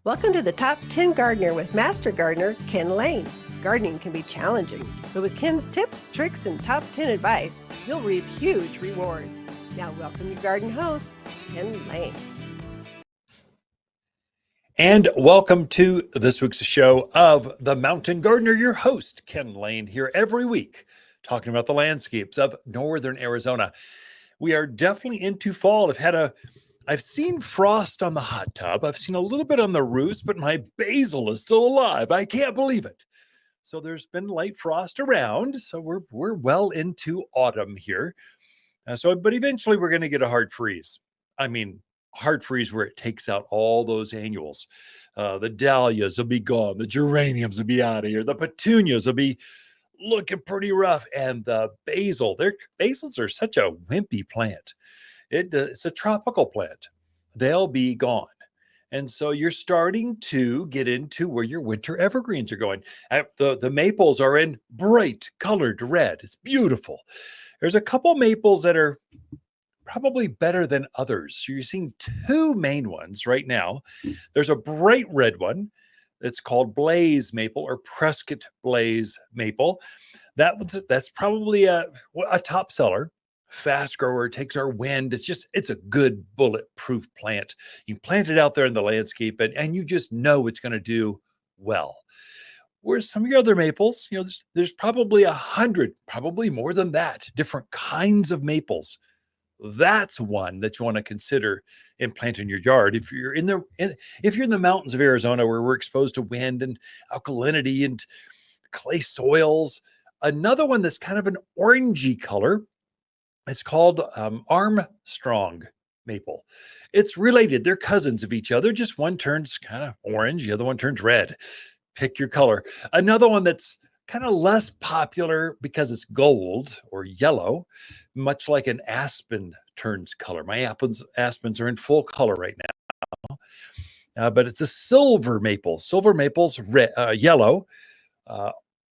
Welcome to the Top 10 Gardener with Master Gardener Ken Lain. Gardening can be challenging, but with Ken's tips, tricks, and top 10 advice, you'll reap huge rewards. Now welcome your garden host, Ken Lain. And welcome to this week's show of The Mountain Gardener, your host, Ken Lain, here every week, talking about the landscapes of northern Arizona. We are definitely into fall. I've seen frost on the hot tub. I've seen a little bit on the roofs, but my basil is still alive. I can't believe it. So there's been light frost around. So we're well into autumn here. But eventually we're going to get a hard freeze. Hard freeze where it takes out all those annuals. The dahlias will be gone. The geraniums will be out of here. The petunias will be looking pretty rough. And the basils are such a wimpy plant. It's a tropical plant. They'll be gone. And so you're starting to get into where your winter evergreens are going. The maples are in bright colored red. It's beautiful. There's a couple maples that are probably better than others. So you're seeing two main ones right now. There's a bright red one that's called Blaze Maple or Prescott Blaze Maple. That's probably a top seller. Fast grower, takes our wind. It's a good bulletproof plant. You plant it out there in the landscape and you just know it's going to do well. Whereas some of your other maples, there's probably 100, probably more than that, different kinds of maples. That's one that you want to consider and plant in your yard. If you're in the mountains of Arizona where we're exposed to wind and alkalinity and clay soils, another one that's kind of an orangey color, it's called Armstrong maple. It's related. They're cousins of each other. Just one turns kind of orange. The other one turns red. Pick your color. Another one that's kind of less popular because it's gold or yellow, much like an aspen turns color. My aspens are in full color right now. But it's a silver maple. Silver maple's yellow.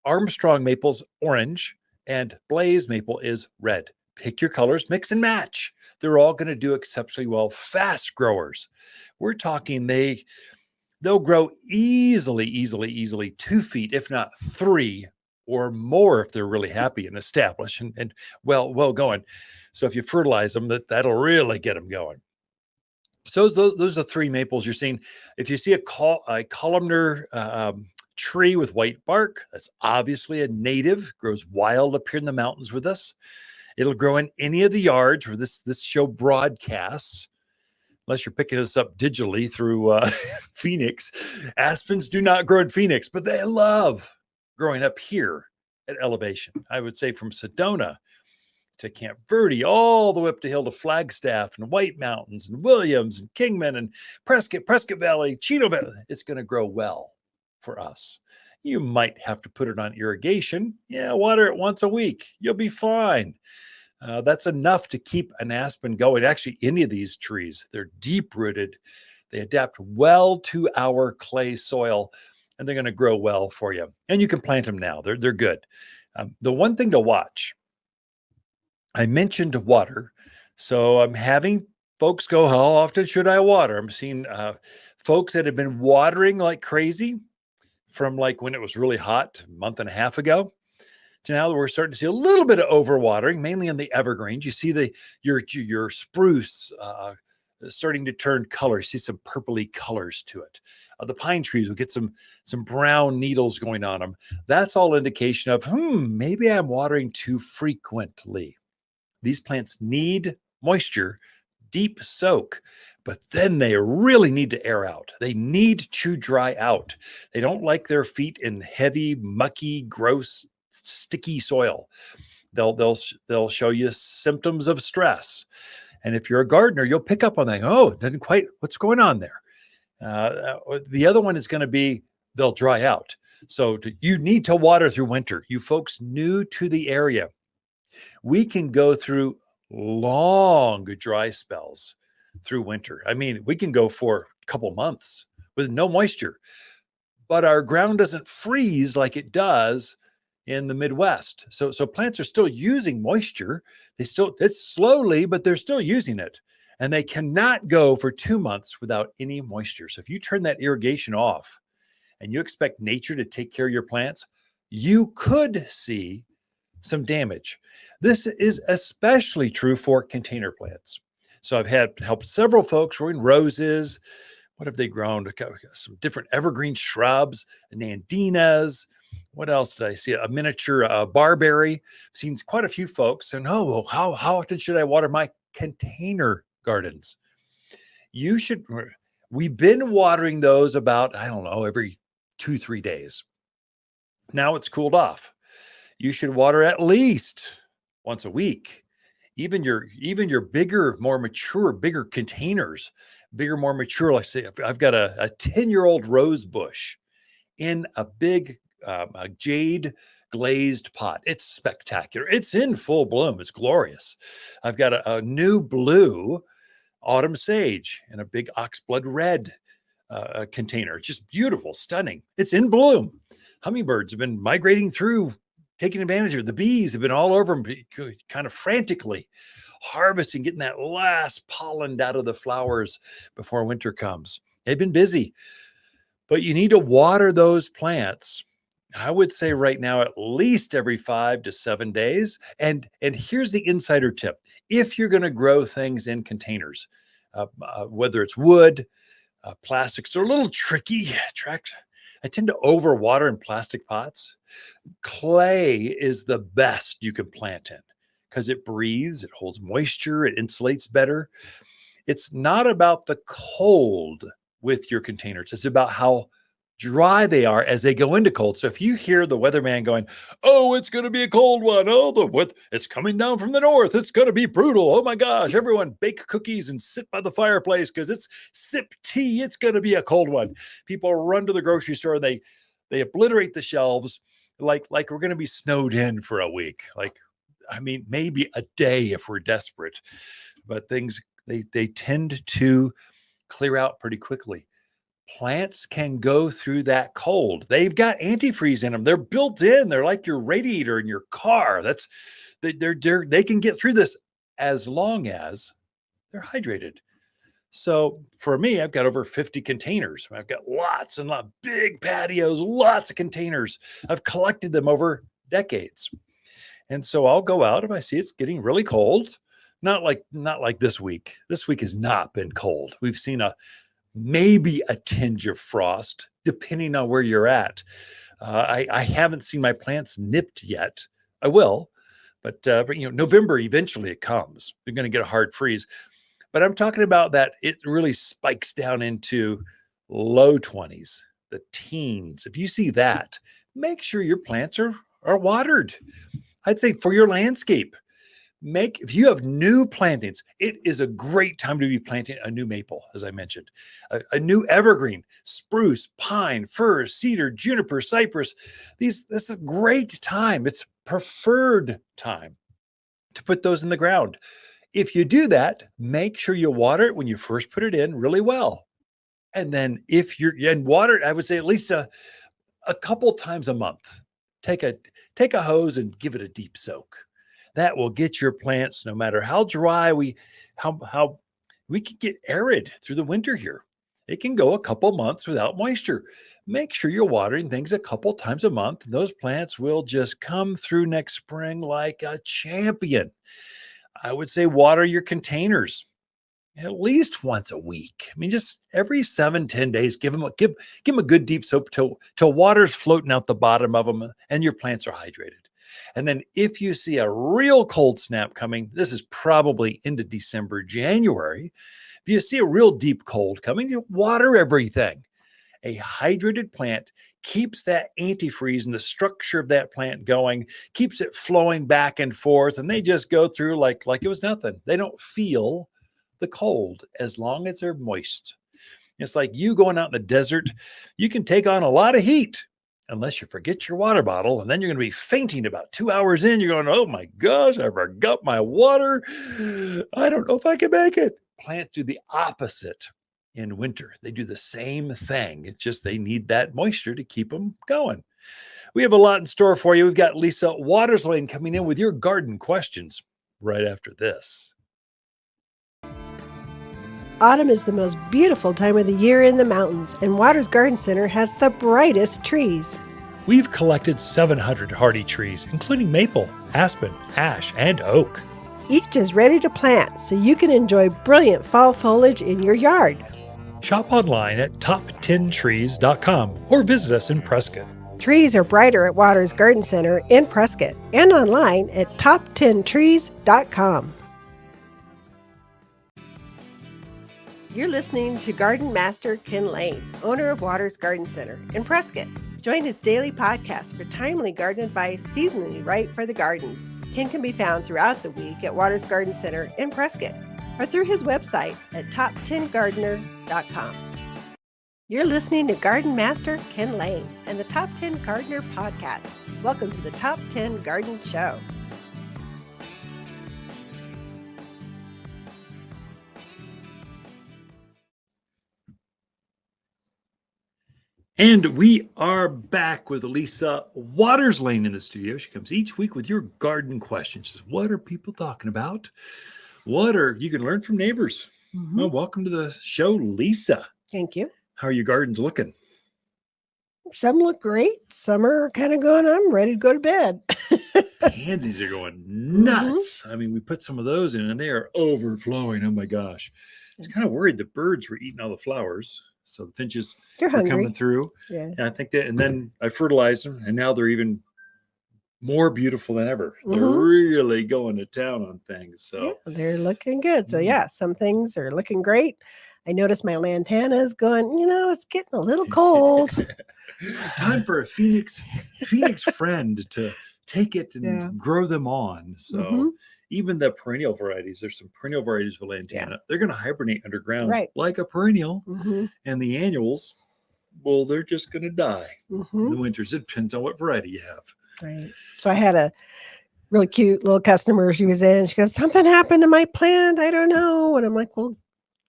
Armstrong maple's orange. And Blaze maple is red. Pick your colors, mix and match. They're all going to do exceptionally well. Fast growers. We're talking they'll grow easily 2 feet, if not 3 or more if they're really happy and established and well going. So if you fertilize them, that'll really get them going. So those are the 3 maples you're seeing. If you see a columnar tree with white bark, that's obviously a native, grows wild up here in the mountains with us. It'll grow in any of the yards where this show broadcasts, unless you're picking this up digitally through Phoenix. Aspens do not grow in Phoenix, but they love growing up here at elevation. I would say from Sedona to Camp Verde, all the way up the hill to Flagstaff and White Mountains and Williams and Kingman and Prescott Valley, Chino Valley. It's going to grow well for us. You might have to put it on irrigation. Water it once a week. You'll be fine. That's enough to keep an aspen going. Actually, any of these trees, they're deep-rooted. They adapt well to our clay soil, and they're going to grow well for you. And you can plant them now. They're good. The one thing to watch, I mentioned water. So I'm having folks go, how often should I water? I'm seeing folks that have been watering like crazy from like when it was really hot a month and a half ago to now we're starting to see a little bit of overwatering, mainly in the evergreens. You see your spruce starting to turn color. You see some purpley colors to it. The pine trees will get some brown needles going on them. That's all indication of, maybe I'm watering too frequently. These plants need moisture, deep soak, but then they really need to air out. They need to dry out. They don't like their feet in heavy, mucky, gross, sticky soil. They'll show you symptoms of stress. And if you're a gardener, you'll pick up on that. Oh, it doesn't quite, what's going on there? The other one is going to be, they'll dry out. So you need to water through winter. You folks new to the area, we can go through long dry spells through winter. We can go for a couple months with no moisture, but our ground doesn't freeze like it does in the Midwest. So plants are still using moisture. It's slowly, but they're still using it. and they cannot go for 2 months without any moisture. So if you turn that irrigation off and you expect nature to take care of your plants, you could see some damage. This is especially true for container plants. So I've had helped several folks growing roses. What have they grown? Some different evergreen shrubs, nandinas. What else did I see? A miniature barberry. I've seen quite a few folks. And well, how often should I water my container gardens? You should. We've been watering those about, I don't know, every 2-3 days. Now it's cooled off. You should water at least once a week. Even your bigger, more mature, bigger containers, bigger, more mature. Like say, I've got a 10-year-old rose bush in a big a jade glazed pot. It's spectacular. It's in full bloom. It's glorious. I've got a new blue autumn sage in a big oxblood red container. It's just beautiful, stunning. It's in bloom. Hummingbirds have been migrating through, taking advantage of it. The bees have been all over them, kind of frantically harvesting, getting that last pollen out of the flowers before winter comes. They've been busy, but you need to water those plants. I would say right now, at least every 5 to 7 days. And here's the insider tip. If you're going to grow things in containers, whether it's wood, plastics are a little tricky. I tend to overwater in plastic pots. Clay is the best you can plant in because it breathes, it holds moisture, it insulates better. It's not about the cold with your containers. It's about how dry they are as they go into cold. So if you hear the weatherman going, oh, it's going to be a cold one. Oh, it's coming down from the north. It's going to be brutal. Oh my gosh, everyone bake cookies and sit by the fireplace because it's sip tea. It's going to be a cold one. People run to the grocery store. They obliterate the shelves like we're going to be snowed in for a week. Maybe a day if we're desperate, but things, they tend to clear out pretty quickly. Plants can go through that cold. They've got antifreeze in them. They're built in. They're like your radiator in your car. They can get through this as long as they're hydrated. So for me, I've got over 50 containers. I've got lots and lots, big patios, lots of containers. I've collected them over decades. And so I'll go out if I see it's getting really cold. Not like this week. This week has not been cold. We've seen maybe a tinge of frost, depending on where you're at. I haven't seen my plants nipped yet. I will, but November, eventually it comes. You're going to get a hard freeze. But I'm talking about that it really spikes down into low 20s, the teens. If you see that, make sure your plants are watered. I'd say for your landscape. If you have new plantings, it is a great time to be planting a new maple, as I mentioned, a new evergreen, spruce, pine, fir, cedar, juniper, cypress. This is a great time. It's preferred time to put those in the ground. If you do that, make sure you water it when you first put it in really well. And then water it, I would say at least a couple times a month. Take a hose and give it a deep soak. That will get your plants, no matter how dry how we can get arid through the winter here. It can go a couple months without moisture. Make sure you're watering things a couple times a month. Those plants will just come through next spring like a champion. I would say water your containers at least once a week. Just every 7-10 days, give them a good deep soak till water's floating out the bottom of them and your plants are hydrated. And then if you see a real cold snap coming, this is probably into December, January. If you see a real deep cold coming, you water everything. A hydrated plant keeps that antifreeze and the structure of that plant going, keeps it flowing back and forth, and they just go through like it was nothing. They don't feel the cold as long as they're moist. It's like you going out in the desert. You can take on a lot of heat unless you forget your water bottle, and then you're going to be fainting about 2 hours in. You're going, oh my gosh, I forgot my water. I don't know if I can make it. Plants do the opposite in winter. They do the same thing. It's just they need that moisture to keep them going. We have a lot in store for you. We've got Lisa Lain coming in with your garden questions right after this. Autumn is the most beautiful time of the year in the mountains, and Waters Garden Center has the brightest trees. We've collected 700 hardy trees, including maple, aspen, ash, and oak. Each is ready to plant, so you can enjoy brilliant fall foliage in your yard. Shop online at top10trees.com or visit us in Prescott. Trees are brighter at Waters Garden Center in Prescott and online at top10trees.com. You're listening to Garden Master Ken Lane, owner of Waters Garden Center in Prescott. Join his daily podcast for timely garden advice seasonally right for the gardens. Ken can be found throughout the week at Waters Garden Center in Prescott or through his website at top10gardener.com. You're listening to Garden Master Ken Lane and the Top 10 Gardener podcast. Welcome to the Top 10 Garden Show. And we are back with Lisa Lain in the studio. She comes each week with your garden questions. Says, what are people talking about? You can learn from neighbors. Mm-hmm. Well, welcome to the show, Lisa. Thank you. How are your gardens looking? Some look great. Some are kind of going, I'm ready to go to bed. Pansies are going nuts. Mm-hmm. I mean, we put some of those in and they are overflowing. Oh my gosh. I was kind of worried the birds were eating all the flowers. So the finches are coming through. Yeah. And I think that, and then I fertilized them and now they're even more beautiful than ever. Mm-hmm. They're really going to town on things. So yeah, they're looking good. So yeah, some things are looking great. I noticed my lantana is going, it's getting a little cold. Time for a Phoenix friend to take it and grow them on. So even the perennial varieties, there's some perennial varieties of lantana. Yeah. They're going to hibernate underground like a perennial. Mm-hmm. And the annuals, well, they're just going to die in the winters. It depends on what variety you have. Right. So I had a really cute little customer. She was in. She goes, something happened to my plant. I don't know. And I'm like, well,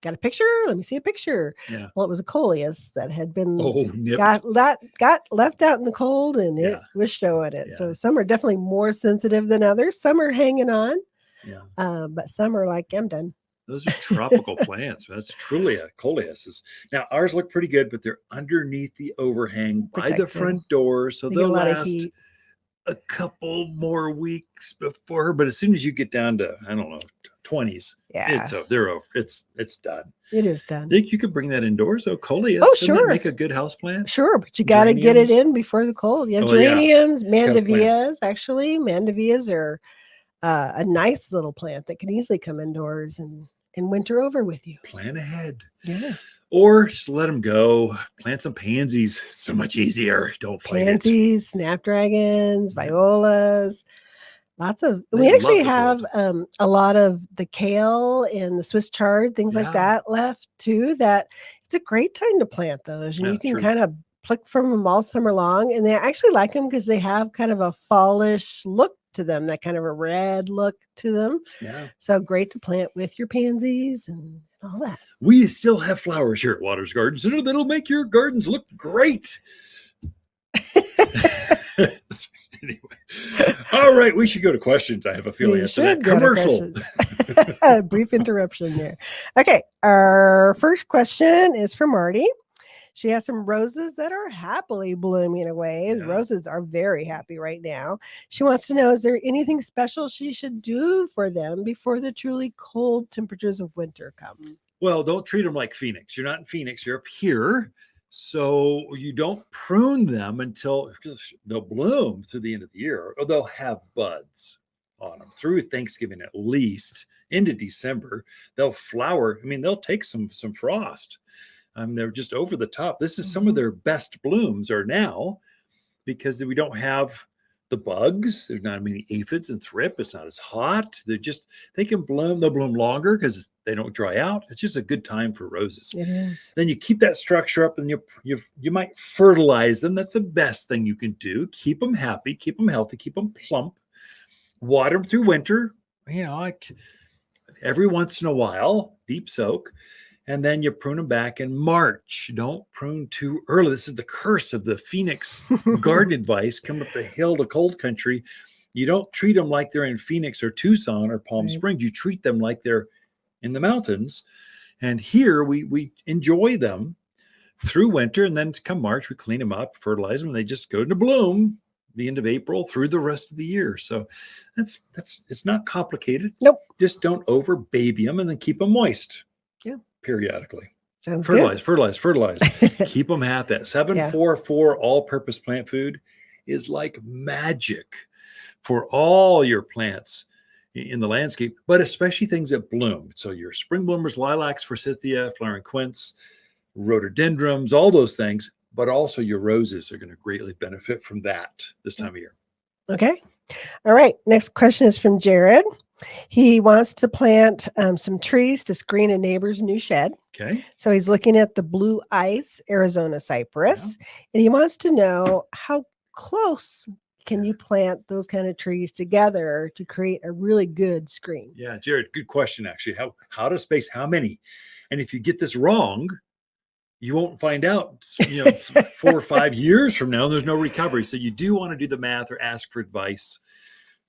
got a picture? Let me see a picture. Yeah. Well, it was a coleus that had been got left out in the cold, and it was showing it. Yeah. So some are definitely more sensitive than others. Some are hanging on. Yeah. But some are like, I'm done. Those are tropical plants. That's truly a coleus. Now ours look pretty good, but they're underneath the overhang by the front door, so they'll last a couple more weeks before. But as soon as you get down to 20s, they're over. It's done. It is done. Think you could bring that indoors? So coleus, sure, make a good house plant. Sure, but you got to get it in before the cold. Yeah, geraniums, mandevillas. Actually, mandevillas are a nice little plant that can easily come indoors and winter over with you. Plan ahead. Yeah. Or just let them go. Plant some pansies. So much easier. Don't fight pansies, snapdragons, violas. Lots of. We actually have a lot of the kale and the Swiss chard, things like that left too. That it's a great time to plant those, and you can kind of pluck from them all summer long. And they actually like them because they have kind of a fallish look to them, that kind of a red look to them. Yeah. So great to plant with your pansies and all that. We still have flowers here at Waters Garden Center that'll make your gardens look great. Anyway, all right, we should go to questions. I have a feeling after that commercial. Brief interruption there. Okay, our first question is from Marty. She has some roses that are happily blooming away. Yeah. Roses are very happy right now. She wants to know, is there anything special she should do for them before the truly cold temperatures of winter come? Well, don't treat them like Phoenix. You're not in Phoenix. You're up here. So you don't prune them until they'll bloom through the end of the year, or they'll have buds on them through Thanksgiving, at least into December. They'll flower. I mean, they'll take some frost. They're just over the top. This is some of their best blooms are now because we don't have the bugs. There's not many aphids and thrip. It's not as hot. They can bloom. They'll bloom longer because they don't dry out. It's just a good time for roses. It is. Then you keep that structure up, and you might fertilize them. That's the best thing you can do. Keep them happy, keep them healthy, keep them plump. Water them through winter. Like every once in a while, deep soak. And then you prune them back in March. Don't prune too early. This is the curse of the Phoenix garden advice. Come up the hill to cold country. You don't treat them like they're in Phoenix or Tucson or Palm Springs. You treat them like they're in the mountains. And here we enjoy them through winter, and then come March, we clean them up, fertilize them, and they just go to bloom the end of April through the rest of the year. So that's it's not complicated. Nope. Just don't over baby them, and then keep them moist. Yeah. Periodically. Sounds fertilize. good. Keep them happy. That 744 all-purpose plant food is like magic for all your plants in the landscape, but especially things that bloom. So your spring bloomers, lilacs, forsythia, flowering quince, rhododendrons, all those things, but also your roses are going to greatly benefit from that this time of year. Okay. All right. Next question is from Jared. He wants to plant some trees to screen a neighbor's new shed. Okay. So he's looking at the blue ice Arizona cypress, and he wants to know how close can you plant those kind of trees together to create a really good screen? Yeah, Jared, good question, actually. How to space how many? And if you get this wrong, you won't find out, 4 or 5 years from now, there's no recovery. So you do want to do the math or ask for advice.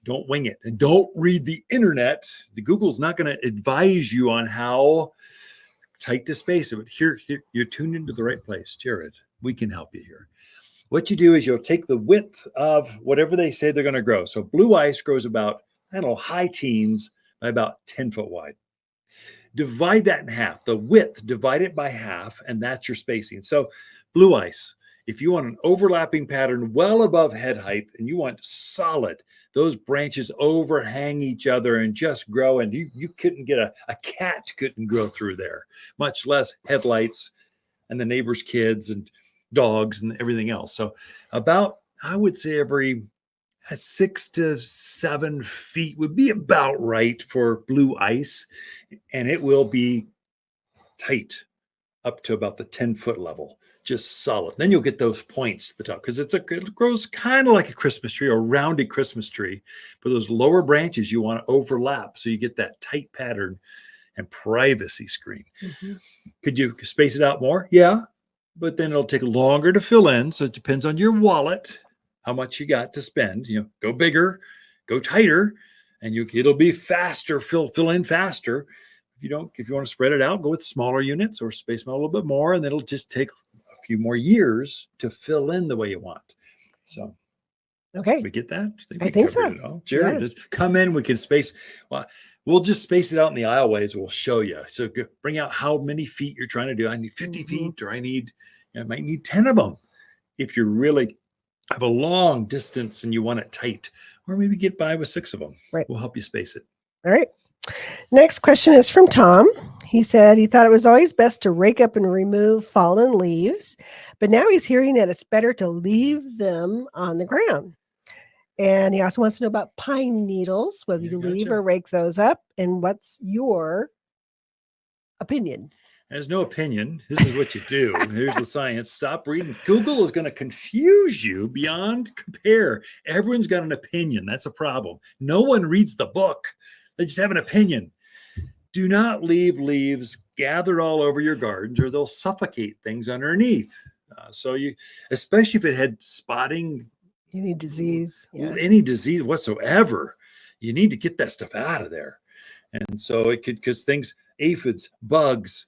Don't wing it, and don't read the internet. The Google's not going to advise you on how tight to space it. But here, you're tuned into the right place. Jared, we can help you here. What you do is you'll take the width of whatever they say they're going to grow. So blue ice grows about, high teens by about 10 foot wide. Divide that in half. The width, divide it by half, and that's your spacing. So blue ice, if you want an overlapping pattern well above head height and you want solid, those branches overhang each other and just grow, and you couldn't get a cat couldn't grow through there, much less headlights and the neighbors' kids and dogs and everything else. So about, I would say, every 6 to 7 feet would be about right for blue ice, and it will be tight up to about the 10-foot level, just solid. Then you'll get those points at the top, because it grows kind of like a Christmas tree, or a rounded Christmas tree, but those lower branches you want to overlap so you get that tight pattern and privacy screen. Mm-hmm. Could you space it out more? Yeah, but then it'll take longer to fill in. So it depends on your wallet, how much you got to spend. Go bigger, go tighter, and it'll be faster, fill in faster. If you want to spread it out, go with smaller units or space them out a little bit more, and it'll just take a few more years to fill in the way you want. So, okay, we get that? I think so. It all. Jared, just come in. We can space. Well, we'll just space it out in the aisleways. We'll show you. So bring out how many feet you're trying to do. I need 50 feet, or I might need 10 of them. If you really have a long distance and you want it tight, or maybe get by with 6 of them. Right. We'll help you space it. All right. Next question is from Tom. He said he thought it was always best to rake up and remove fallen leaves, but now he's hearing that it's better to leave them on the ground. And he also wants to know about pine needles, whether you leave or rake those up, and what's your opinion? There's no opinion. This is what you do. Here's the science. Stop reading. Google is going to confuse you beyond compare. Everyone's got an opinion. That's a problem. No one reads the book. They just have an opinion. Do not leave leaves gathered all over your gardens, or they'll suffocate things underneath. So especially if it had spotting, any disease whatsoever, you need to get that stuff out of there. And so it could, because things, aphids, bugs,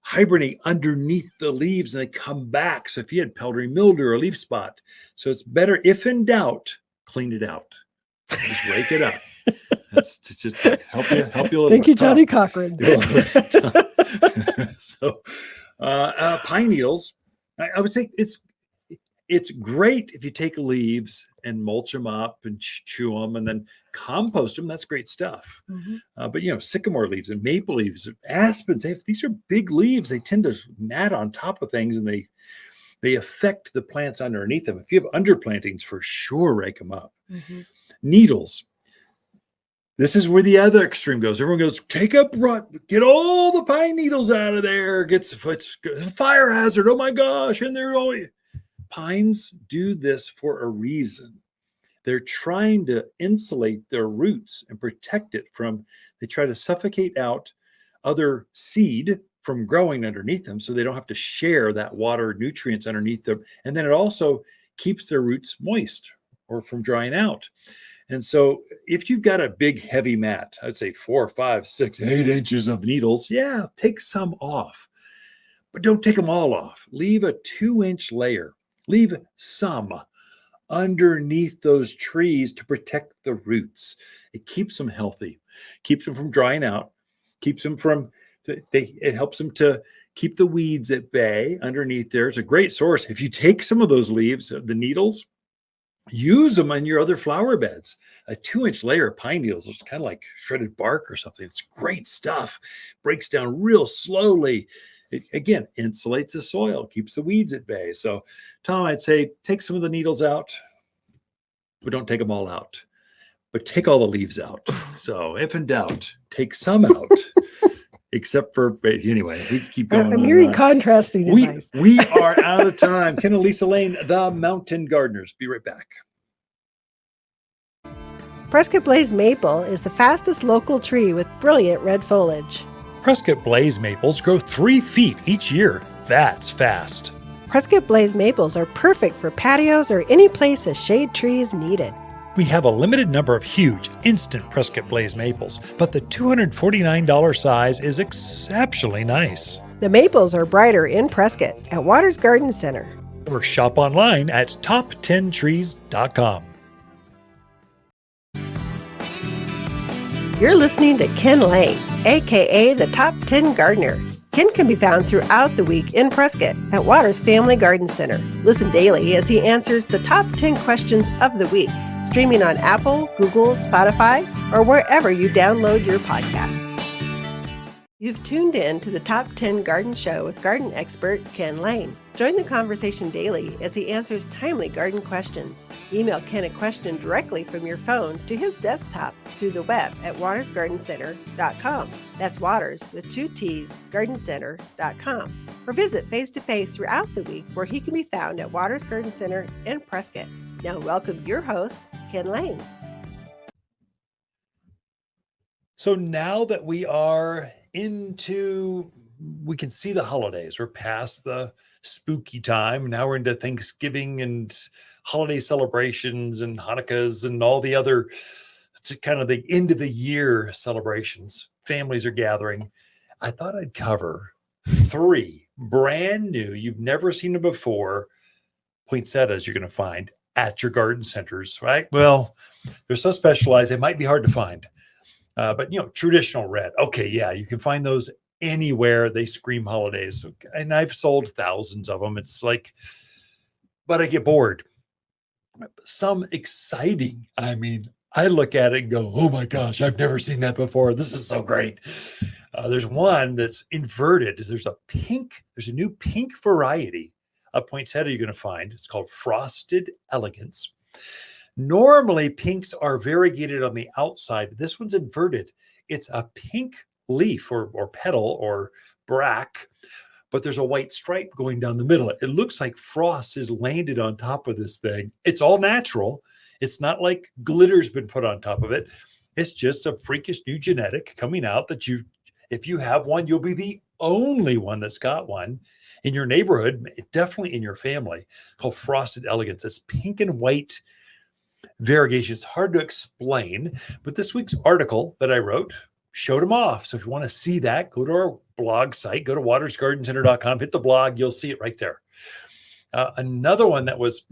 hibernate underneath the leaves and they come back. So if you had powdery mildew or a leaf spot, so it's better, if in doubt, clean it out. Just rake it up. That's to just help you a little. Thank you, Johnny Cochran. So pine needles, I would say it's great if you take leaves and mulch them up and chew them and then compost them. That's great stuff. Mm-hmm. But sycamore leaves and maple leaves, aspens, these are big leaves. They tend to mat on top of things, and they affect the plants underneath them. If you have underplantings, for sure rake them up. Mm-hmm. Needles. This is where the other extreme goes. Everyone goes, take up, get all the pine needles out of there. It's a fire hazard. Oh my gosh. And they're all... Pines do this for a reason. They're trying to insulate their roots and protect it from, they try to suffocate out other seed from growing underneath them, so they don't have to share that water nutrients underneath them. And then it also keeps their roots moist or from drying out. And so if you've got a big heavy mat, I'd say 4, 5, 6, 8 inches of needles, yeah, take some off, but don't take them all off. Leave a 2-inch layer. Leave some underneath those trees to protect the roots. It keeps them healthy, keeps them from drying out, keeps them from, it helps them to keep the weeds at bay underneath there. It's a great source. If you take some of those leaves, the needles, use them on your other flower beds. A 2-inch layer of pine needles is kind of like shredded bark or something. It's great stuff. Breaks down real slowly. It, again, insulates the soil, keeps the weeds at bay. So, Tom, I'd say take some of the needles out, but don't take them all out. But take all the leaves out. So, if in doubt, take some out. Except for, anyway, we keep going. I'm hearing contrasting advice. We are out of time. Ken and Lisa Lain, the Mountain Gardeners. Be right back. Prescott Blaze maple is the fastest local tree with brilliant red foliage. Prescott Blaze maples grow 3 feet each year. That's fast. Prescott Blaze maples are perfect for patios or any place a shade tree is needed. We have a limited number of huge, instant Prescott Blaze maples, but the $249 size is exceptionally nice. The maples are brighter in Prescott at Waters Garden Center. Or shop online at top10trees.com. You're listening to Ken Lain, aka the Top 10 Gardener. Ken can be found throughout the week in Prescott at Waters Family Garden Center. Listen daily as he answers the top 10 questions of the week, streaming on Apple, Google, Spotify, or wherever you download your podcasts. You've tuned in to the Top 10 Garden Show with garden expert Ken Lain. Join the conversation daily as he answers timely garden questions. Email Ken a question directly from your phone to his desktop through the web at watersgardencenter.com. That's Waters with 2 T's, gardencenter.com. Or visit face-to-face throughout the week where he can be found at Waters Garden Center in Prescott. Now welcome your host, Ken Lain. So now that we are we can see the holidays. We're past the spooky time. Now we're into Thanksgiving and holiday celebrations and Hanukkahs and all the other, it's kind of the end of the year celebrations. Families are gathering. I thought I'd cover 3 brand new, you've never seen them before, poinsettias you're going to find at your garden centers, right? Well, they're so specialized, they might be hard to find. But, traditional red. Okay, yeah, you can find those anywhere. They scream holidays. And I've sold thousands of them. It's like, but I get bored. Some exciting. I mean, I look at it and go, oh my gosh, I've never seen that before. This is so great. There's one that's inverted. There's a new pink variety of poinsettia you're going to find. It's called Frosted Elegance. Normally, pinks are variegated on the outside. This one's inverted. It's a pink leaf or petal or bract, but there's a white stripe going down the middle. It looks like frost has landed on top of this thing. It's all natural. It's not like glitter's been put on top of it. It's just a freakish new genetic coming out that if you have one, you'll be the only one that's got one in your neighborhood, definitely in your family, called Frosted Elegance. It's pink and white variegation. It's hard to explain, but this week's article that I wrote showed them off. So if you want to see that, go to our blog site, go to watersgardencenter.com, hit the blog, you'll see it right there. Another one that was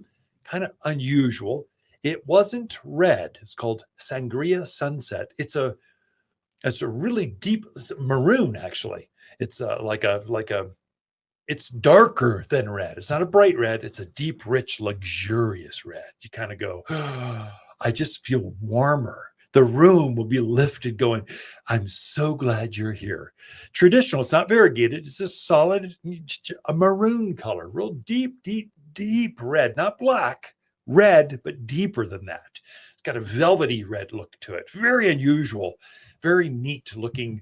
kind of unusual, it wasn't red. It's called Sangria Sunset. It's a really deep maroon, actually. It's it's darker than red. It's not a bright red. It's a deep, rich, luxurious red. You kind of go, oh, I just feel warmer. The room will be lifted going, I'm so glad you're here. Traditional, it's not variegated. It's just solid, a maroon color, real deep, deep, deep red, not black, red, but deeper than that. It's got a velvety red look to it. Very unusual, very neat looking,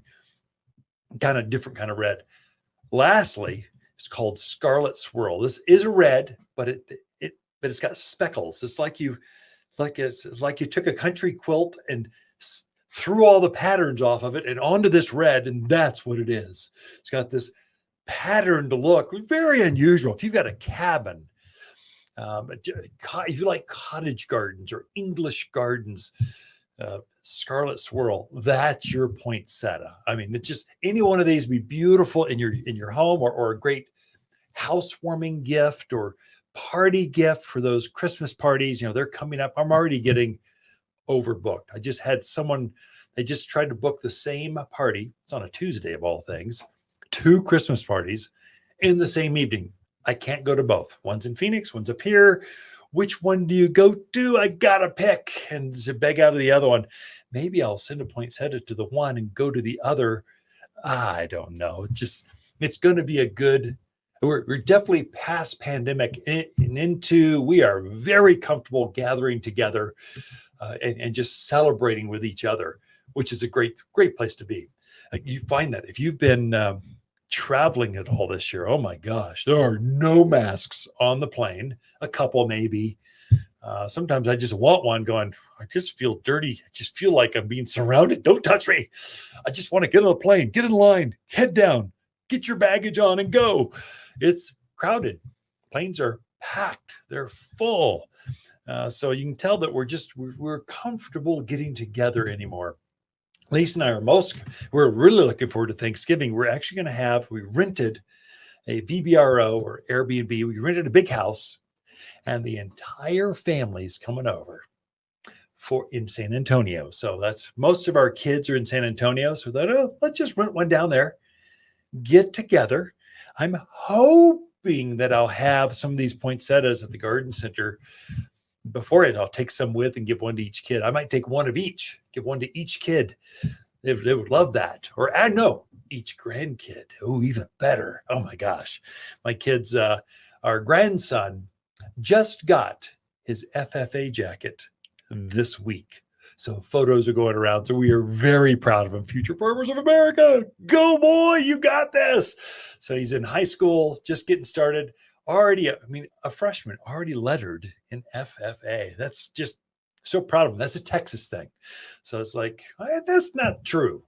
kind of different kind of red. Lastly, it's called Scarlet Swirl. This is a red, but it's got speckles. It's like you took a country quilt and threw all the patterns off of it and onto this red, and that's what it is. It's got this patterned look, very unusual. If you've got a cabin, If you like cottage gardens or English gardens, scarlet swirl, that's your poinsettia. I mean, it's just any one of these would be beautiful in your home, or a great housewarming gift or party gift for those Christmas parties. They're coming up. I'm already getting overbooked. I just had someone, they just tried to book the same party. It's on a Tuesday of all things, 2 Christmas parties in the same evening. I can't go to both. One's in Phoenix, one's up here. Which one do you go to? I gotta pick and beg out of the other one. Maybe I'll send a poinsettia to the one and go to the other. I don't know. It's going to be a good. We're definitely past pandemic and into. We are very comfortable gathering together and just celebrating with each other, which is a great place to be. You find that if you've been traveling at all this year, oh my gosh, there are no masks on the plane. A couple maybe. Sometimes I just want one going, I just feel dirty. I just feel like I'm being surrounded. Don't touch me. I just want to get on the plane, get in line, head down, get your baggage on and go. It's crowded. Planes are packed. They're full. So you can tell that we're comfortable getting together anymore. Lisa and I we're really looking forward to Thanksgiving. We're actually going to we rented a VBRO or Airbnb. We rented a big house and the entire family's coming over in San Antonio. So that's most of our kids are in San Antonio. So let's just rent one down there, get together. I'm hoping that I'll have some of these poinsettias at the garden center before it. I'll take some with and give one to each kid. I might take one of each, give one to each kid. They would love that. Or each grandkid. Oh, even better. Oh my gosh. My kids, our grandson just got his FFA jacket this week. So photos are going around. So we are very proud of him. Future Farmers of America. Go boy, you got this. So he's in high school, just getting started. Already, a freshman, already lettered in FFA. That's just so proud of him. That's a Texas thing. So it's like, that's not true.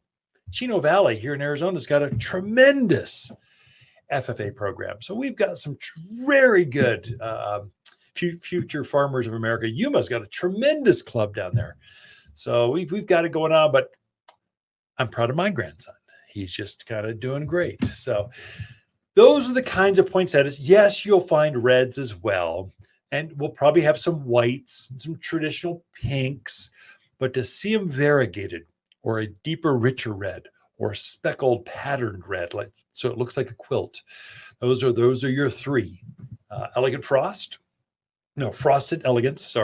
Chino Valley here in Arizona has got a tremendous FFA program. So we've got some very good Future Farmers of America. Yuma's got a tremendous club down there. So we've got it going on, but I'm proud of my grandson. He's just kind of doing great. So those are the kinds of poinsettias. Yes, you'll find reds as well. And we'll probably have some whites and some traditional pinks. But to see them variegated or a deeper, richer red or speckled patterned red, so it looks like a quilt, those are your 3. Frosted Elegance,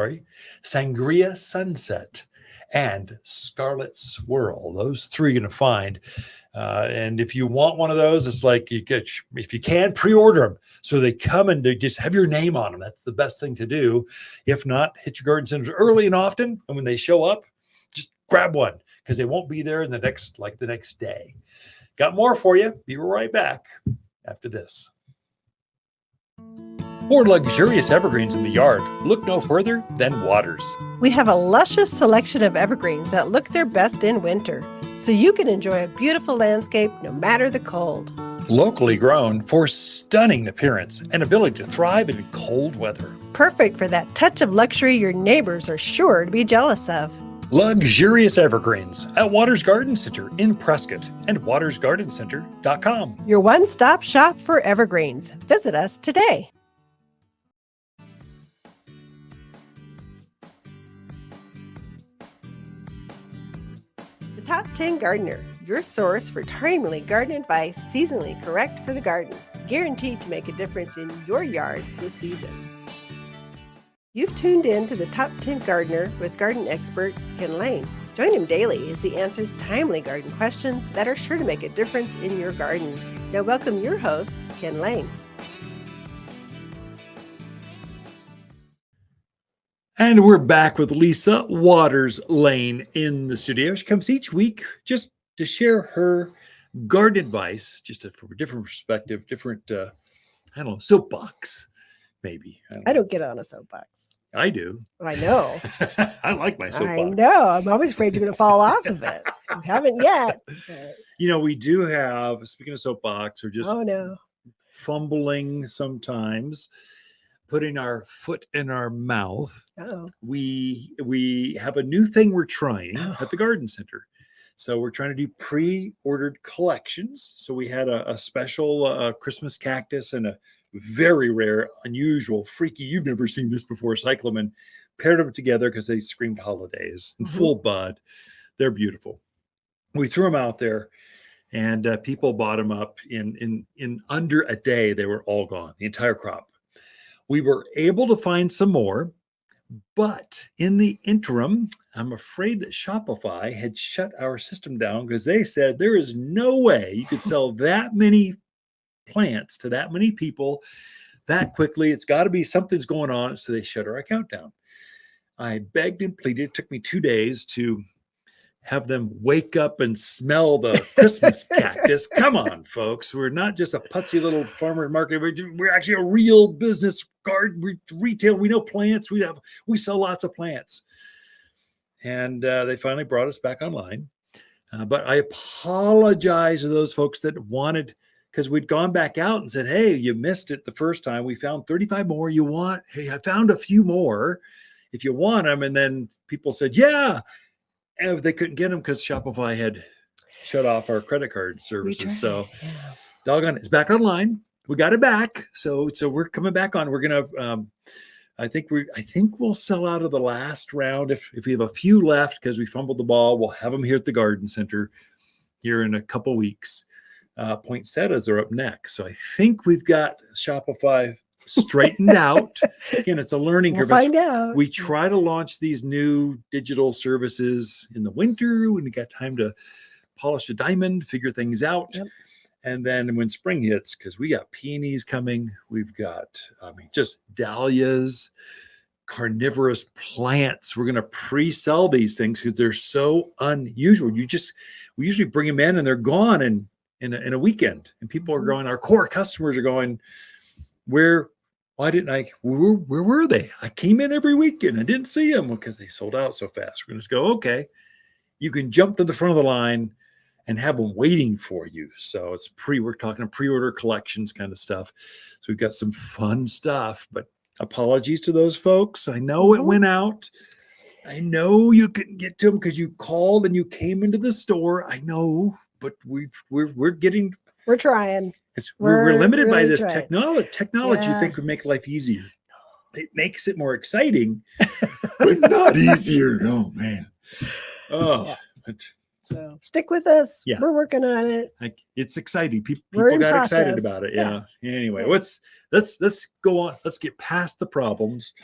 Sangria Sunset, and Scarlet Swirl. Those 3 you're going to find. And if you want one of those, it's like if you can, pre-order them so they come and they just have your name on them. That's the best thing to do. If not, hit your garden centers early and often, and when they show up, just grab one because they won't be there in the next day. Got more for you. Be right back after this. For luxurious evergreens in the yard, look no further than Waters. We have a luscious selection of evergreens that look their best in winter, so you can enjoy a beautiful landscape no matter the cold. Locally grown for stunning appearance and ability to thrive in cold weather. Perfect for that touch of luxury your neighbors are sure to be jealous of. Luxurious evergreens at Waters Garden Center in Prescott and watersgardencenter.com. Your one-stop shop for evergreens. Visit us today. The Top 10 Gardener, your source for timely garden advice, seasonally correct for the garden, guaranteed to make a difference in your yard this season. You've tuned in to the Top 10 Gardener with garden expert Ken Lain. Join him daily as he answers timely garden questions that are sure to make a difference in your gardens. Now welcome your host, Ken Lain. And we're back with Lisa Lain in the studio. She comes each week just to share her garden advice, just from a different perspective, different, soapbox, maybe. I don't get on a soapbox. I do. I know. I like my soapbox. I know. I'm always afraid you're going to fall off of it. You haven't yet. But... we do have, speaking of soapbox, or just oh, no. fumbling sometimes, putting our foot in our mouth. Oh. We have a new thing we're trying Oh. at the garden center. So we're trying to do pre-ordered collections. So we had a special Christmas cactus and a very rare, unusual, freaky, you've never seen this before, cyclamen, paired them together because they screamed holidays in full bud. They're beautiful. We threw them out there, and people bought them up in under a day. They were all gone, the entire crop. We were able to find some more, but in the interim, I'm afraid that Shopify had shut our system down because they said there is no way you could sell that many plants to that many people that quickly. It's got to be something's going on. So they shut our account down. I begged and pleaded. It took me 2 days to have them wake up and smell the Christmas cactus. Come on, folks. We're not just a putsy little farmer market. We're actually a real business garden retail. We know plants. We sell lots of plants. And they finally brought us back online. But I apologize to those folks that wanted, because we'd gone back out and said, hey, you missed it the first time. We found 35 more. Hey, I found a few more if you want them. And then people said, yeah. And they couldn't get them because Shopify had shut off our credit card services. So doggone it, it's back online. We got it back. So we're coming back on. We're gonna I think we'll sell out of the last round. If we have a few left because we fumbled the ball, we'll have them here at the garden center here in a couple weeks. Poinsettias are up next. So I think we've got Shopify straightened out. Again, it's a learning curve. We'll find out. We try to launch these new digital services in the winter when we got time to polish a diamond, figure things out. Yep. And then when spring hits, because we got peonies coming, we've got, just dahlias, carnivorous plants. We're going to pre-sell these things because they're so unusual. We usually bring them in and they're gone in a weekend. And people are going, our core customers are going, where were they? I came in every weekend. I didn't see them because they sold out so fast. We're going to go, okay, you can jump to the front of the line and have them waiting for you. So we're talking pre-order collections kind of stuff. So we've got some fun stuff, but apologies to those folks. I know it went out. I know you couldn't get to them because you called and you came into the store. I know, but we're trying. We're limited really by this trying. technology. You think would make life easier. It makes it more exciting, but not easier. Oh man. So stick with us. Yeah. We're working on it. It's exciting. People We're got process. excited about it. Yeah. Anyway, let's go on. Let's get past the problems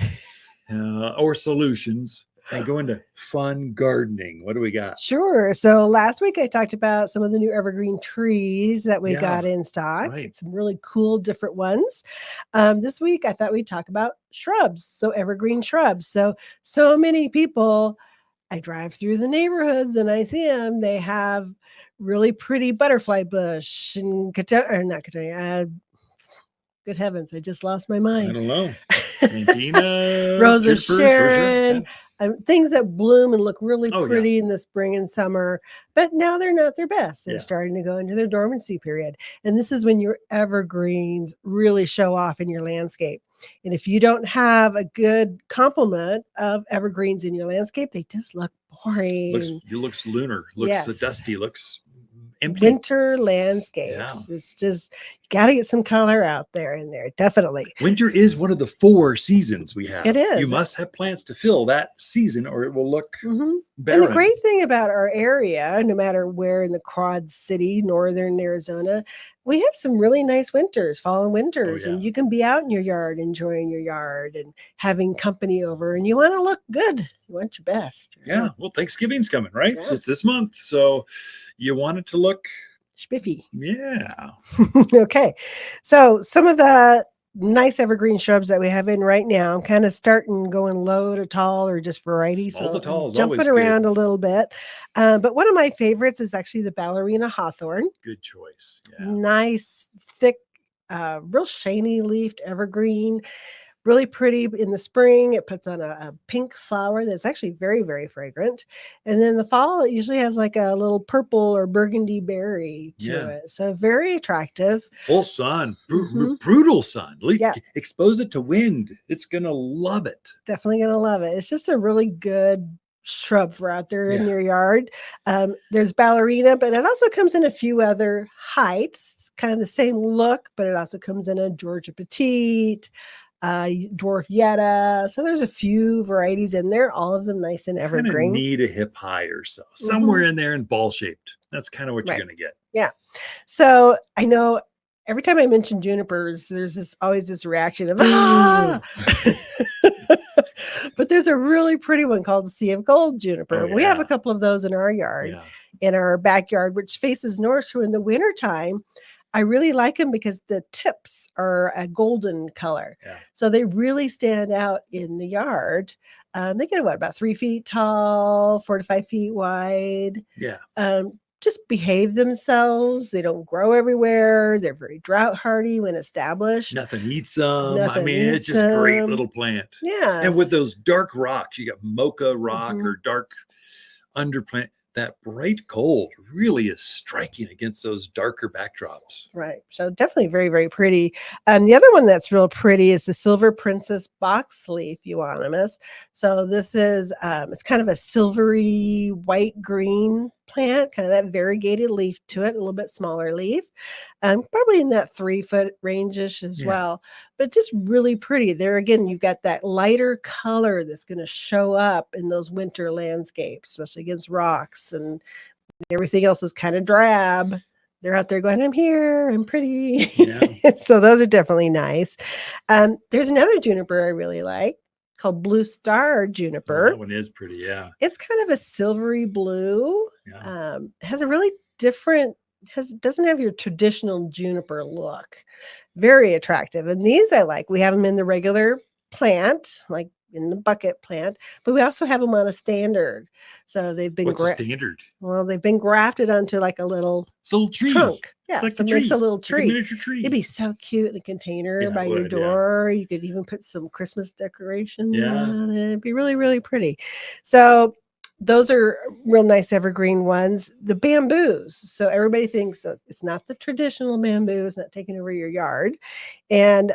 or solutions and go into fun gardening. What do we got? Sure. So last week I talked about some of the new evergreen trees that we got in stock. Right. Some really cool different ones. This week I thought we'd talk about shrubs. So evergreen shrubs. So many people, I drive through the neighborhoods and I see them. They have really pretty butterfly bush and good heavens, I just lost my mind. I don't know. Rose of Sharon, things that bloom and look really pretty in the spring and summer, but now they're not their best. They're starting to go into their dormancy period. And this is when your evergreens really show off in your landscape. And if you don't have a good complement of evergreens in your landscape, they just look boring. It looks lunar, looks dusty, looks empty. Winter landscapes. Yeah. It's just, you got to get some color out there in there. Definitely. Winter is one of the 4 seasons we have. It is. You must have plants to fill that season or it will look barren. And the great thing about our area, no matter where in the Quad City, northern Arizona, we have some really nice winters, fall and winters, and you can be out in your yard, enjoying your yard and having company over, and you want to look good. You want your best. Right? Yeah. Well, Thanksgiving's coming, right? Yeah. So it's this month. So you want it to look spiffy. Yeah. Okay. So some of the nice evergreen shrubs that we have in right now, I'm kind of starting going low to tall or just variety. Small to tall is jumping around a little bit. But one of my favorites is actually the ballerina hawthorn. Good choice. Yeah. Nice, thick, real shiny leafed evergreen. really pretty in the spring. It puts on a pink flower that's actually very, very fragrant. And then the fall, it usually has like a little purple or burgundy berry to it. So very attractive. Full sun, Mhm. brutal sun. Yeah. Expose it to wind. It's going to love it. Definitely going to love it. It's just a really good shrub for out there in your yard. There's ballerina, but it also comes in a few other heights. It's kind of the same look, but it also comes in a Georgia petite, dwarf yetta. So there's a few varieties in there, all of them nice and Kind of evergreen. need a hip high or so, somewhere in there and ball shaped. That's kind of what you're going to get. Yeah. So I know every time I mention junipers, there's always this reaction of ah. But there's a really pretty one called the Sea of Gold juniper. We have a couple of those in our yard, in our backyard, which faces north. So in the wintertime, I really like them because the tips are a golden color. So they really stand out in the yard. They get about 3 feet tall, 4 to 5 feet wide. Just behave themselves. They don't grow everywhere. They're very drought hardy when established. Nothing eats them. It's just a great little plant. Yeah. And with those dark rocks, you got mocha rock or dark underplant. That bright gold really is striking against those darker backdrops. Right. So definitely very, very pretty. The other one that's real pretty is the Silver Princess box leaf euonymus. So this is, it's kind of a silvery white green plant, kind of that variegated leaf to it, a little bit smaller leaf, probably in that 3-foot range-ish as well, but just really pretty. There again, you've got that lighter color that's going to show up in those winter landscapes, especially against rocks, and everything else is kind of drab. They're out there going, I'm here, I'm pretty. So those are definitely nice. There's another juniper I really like called Blue Star Juniper. That one is pretty, It's kind of a silvery blue. Has a really different, doesn't have your traditional juniper look. Very attractive. And these I like. We have them in the regular plant, like in the bucket plant, but we also have them on a standard. So they've been What's a standard? Well, they've been grafted onto like a little tree trunk. It's like so it makes a little tree. Like a miniature tree. It'd be so cute in a container by your door. You could even put some Christmas decoration on it. It'd be really, really pretty. So those are real nice evergreen ones. The bamboos. So everybody thinks it's not the traditional bamboo. It's not taking over your yard. And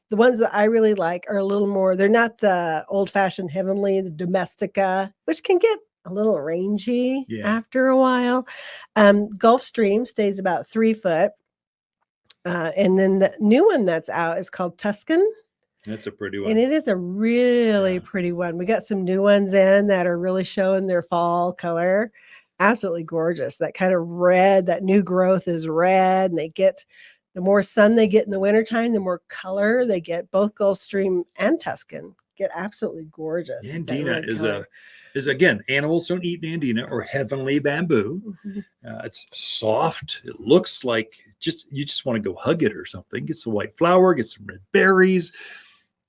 the ones that I really like are a little more, they're not the old-fashioned heavenly, the domestica, which can get a little rangy after a while. Gulf Stream stays about 3 foot. And then the new one that's out is called Tuscan. That's a pretty one. And it is a really pretty one. We got some new ones in that are really showing their fall color. Absolutely gorgeous. That kind of red, that new growth is red. And the more sun they get in the wintertime, the more color they get. Both Gulfstream and Tuscan get absolutely gorgeous. Andina is again, animals don't eat Andina or heavenly bamboo. It's soft. It looks like you just want to go hug it or something. Get some white flower, get some red berries.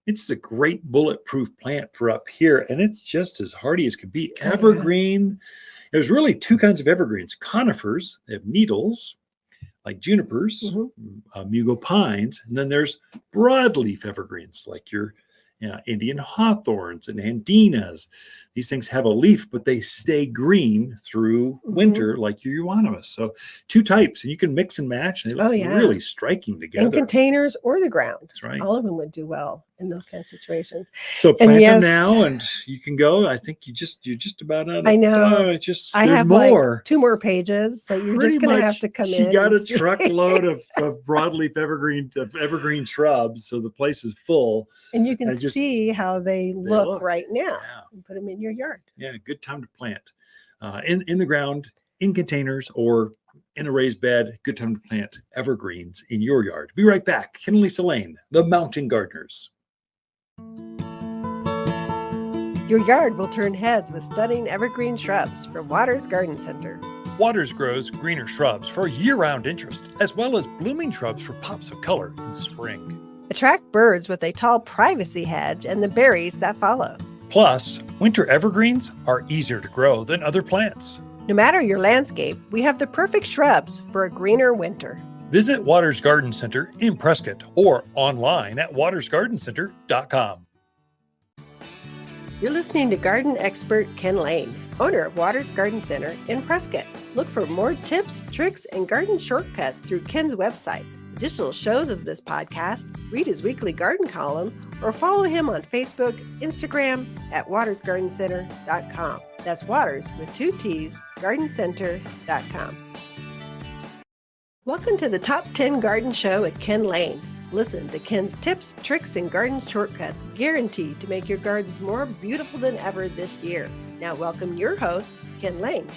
It's a great bulletproof plant for up here, and it's just as hardy as can be. Evergreen. There's really 2 kinds of evergreens. Conifers, they have needles, like junipers, mugo pines, and then there's broadleaf evergreens, like your Indian hawthorns and andinas. These things have a leaf, but they stay green through winter, like your euonymus. So 2 types, and you can mix and match. And they look really striking together. In containers or the ground. That's right. All of them would do well in those kind of situations. So plant them now, and you can go. I think you're just about out of. I know. I have more. Like 2 more pages, so you're just going to have to come in. She got a truckload of broadleaf evergreen shrubs, so the place is full. And you can see how they look right now. And put them in your yard. Yeah, good time to plant in the ground, in containers, or in a raised bed. Good time to plant evergreens in your yard. Be right back. Ken and Lisa Lain, the Mountain Gardeners. Your yard will turn heads with stunning evergreen shrubs from Waters Garden Center. Waters grows greener shrubs for year-round interest, as well as blooming shrubs for pops of color in spring. Attract birds with a tall privacy hedge and the berries that follow. Plus, winter evergreens are easier to grow than other plants. No matter your landscape, we have the perfect shrubs for a greener winter. Visit Waters Garden Center in Prescott or online at watersgardencenter.com. You're listening to garden expert Ken Lane, owner of Waters Garden Center in Prescott. Look for more tips, tricks, and garden shortcuts through Ken's website. Additional shows of this podcast, read his weekly garden column, or follow him on Facebook, Instagram at watersgardencenter.com. That's Waters with 2 T's, gardencenter.com. Welcome to the Top 10 Garden Show with Ken Lane. Listen to Ken's tips, tricks, and garden shortcuts guaranteed to make your gardens more beautiful than ever this year. Now welcome your host, Ken Lane.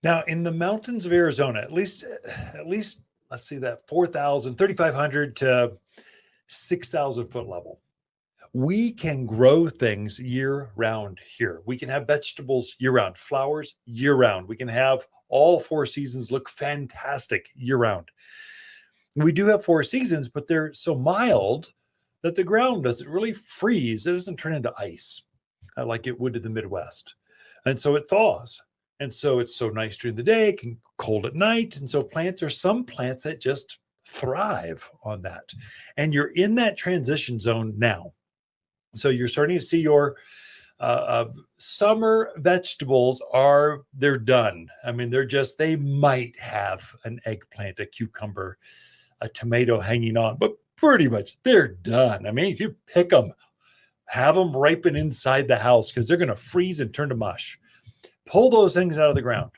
Now, in the mountains of Arizona, at least, let's see that 3,500 to 6,000 foot level, we can grow things year round here. We can have vegetables year round, flowers year round. We can have all 4 seasons look fantastic year round. We do have 4 seasons, but they're so mild that the ground doesn't really freeze. It doesn't turn into ice like it would in the Midwest. And so it thaws. And so it's so nice during the day, it can cold at night. And so some plants that just thrive on that. And you're in that transition zone now. So you're starting to see your summer vegetables they're done. I mean, they might have an eggplant, a cucumber, a tomato hanging on, but pretty much they're done. I mean, you pick them, have them ripen inside the house because they're going to freeze and turn to mush. Pull those things out of the ground.